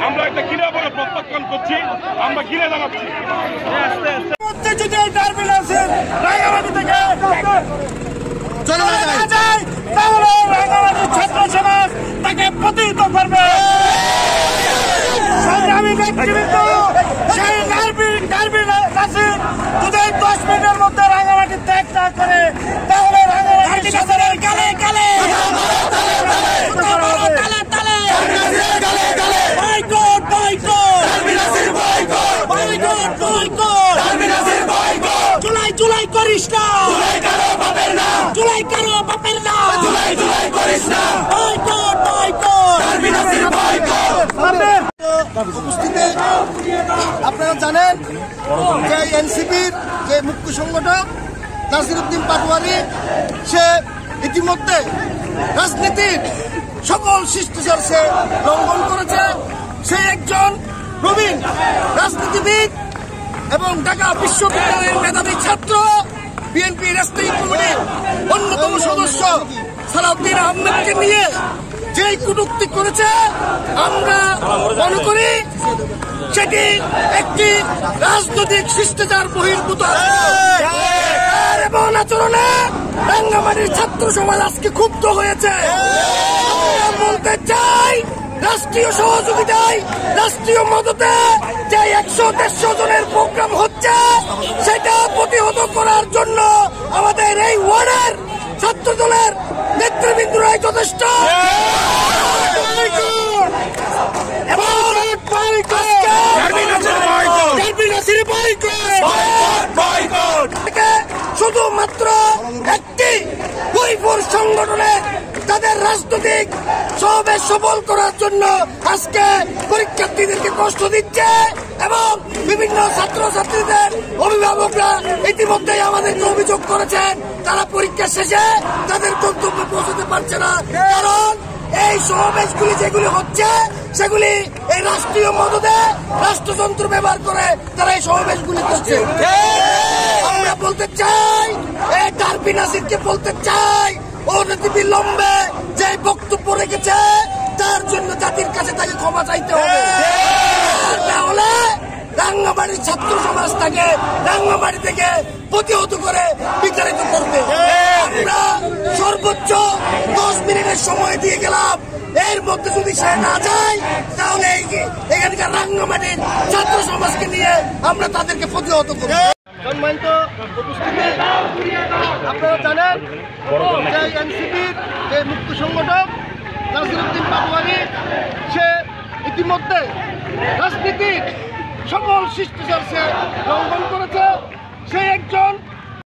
আমরা এটা কিনে বলে প্রত্যাখ্যান করছি, আমরা কিনে জানাচ্ছি। যদি এই টার্মিনাসের রাঙ্গামাটি থেকে চলে যায় তাহলে রাঙ্গামাটির ছাত্র সমাজ তাকে প্রতিহত করবে। সংগ্রামী ব্যক্তিবৃন্দ, সেই নাসির যদি 10 মিনিটের মধ্যে রাঙ্গামাটি ত্যাগ না করে তাহলে রাঙ্গামাটির সাধারণ কালে কালে জুলাই করিস না, জুলাই কারো বাপের না, জুলাই করিস না, উপস্থিতি আপনারা জানেন যে এনসিপির যে মুখ্য সংগঠক নাসিরউদ্দিন পাটোয়ারি সে ইতিমধ্যে রাজনীতির সকল শিষ্টাচার সে লঙ্ঘন করেছে। সে একজন প্রবীণ রাজনীতিবিদ এবং ঢাকা বিশ্ববিদ্যালয়ের মেধাবী ছাত্র, বিএনপি রাষ্ট্রীয় কমিটির অন্যতম সদস্য সালাউদ্দিন আহমেদকে নিয়ে যেই কটূক্তি করেছে আমরা মনে করি সেটি একটি রাজনৈতিক শিষ্টাচার বহির্ভূত এবং আচরণে রাঙ্গামাটির ছাত্র সমাজ আজকে ক্ষুব্ধ হয়েছে। আমরা বলতে চাই রাষ্ট্রীয় সহযোগিতায়, রাষ্ট্রীয় মদতে যে 100-150 জনের প্রোগ্রাম হচ্ছে সেটা প্রতিহত করার জন্য আমাদের এই ওয়ার্ডের ছাত্র দলের নেতৃবৃন্দরাই যথেষ্ট। শুধুমাত্র একটি বৈপুর সংগঠনে তাদের রাজনৈতিক সমাবেশ সফল করার জন্য আজকে পরীক্ষার্থীদেরকে কষ্ট দিচ্ছে এবং বিভিন্ন ছাত্রছাত্রীদের অভিভাবকরা ইতিমধ্যেই আমাদেরকে অভিযোগ করেছেন তারা পরীক্ষা শেষে তাদের গন্তব্যে পৌঁছতে পারছে না, কারণ এই সমাবেশগুলি যেগুলি হচ্ছে সেগুলি এই রাষ্ট্রীয় মদতে রাষ্ট্রযন্ত্র ব্যবহার করে তারা এই সমাবেশগুলি করছে। আমরা বলতে চাই এই ডারবি নাসিরকে বলতে চাই অনতিবিলম্বে যে বক্তব্য রেখেছে তার জন্য জাতির কাছে তাকে ক্ষমা চাইতে হবে, না হলে রাঙ্গামাটির ছাত্র সমাজ তাকে রাঙ্গামাটি থেকে প্রতিহত করে বিতাড়িত করবে। আমরা সর্বোচ্চ 10 মিনিটের সময় দিয়ে গেলাম, এর মধ্যে যদি সে না যায় তাহলে এখানকার রাঙ্গামাটির ছাত্র সমাজকে নিয়ে আমরা তাদেরকে প্রতিহত করব। সম্মানিত উপস্থিতি, আপনারা জানেন যে এনসিপির যে মুখ্য সংগঠক নাসিরউদ্দিন পাটোয়ারি সে ইতিমধ্যে রাজনীতির সকল শিষ্টাচার সে লঙ্ঘন করেছে। সে একজন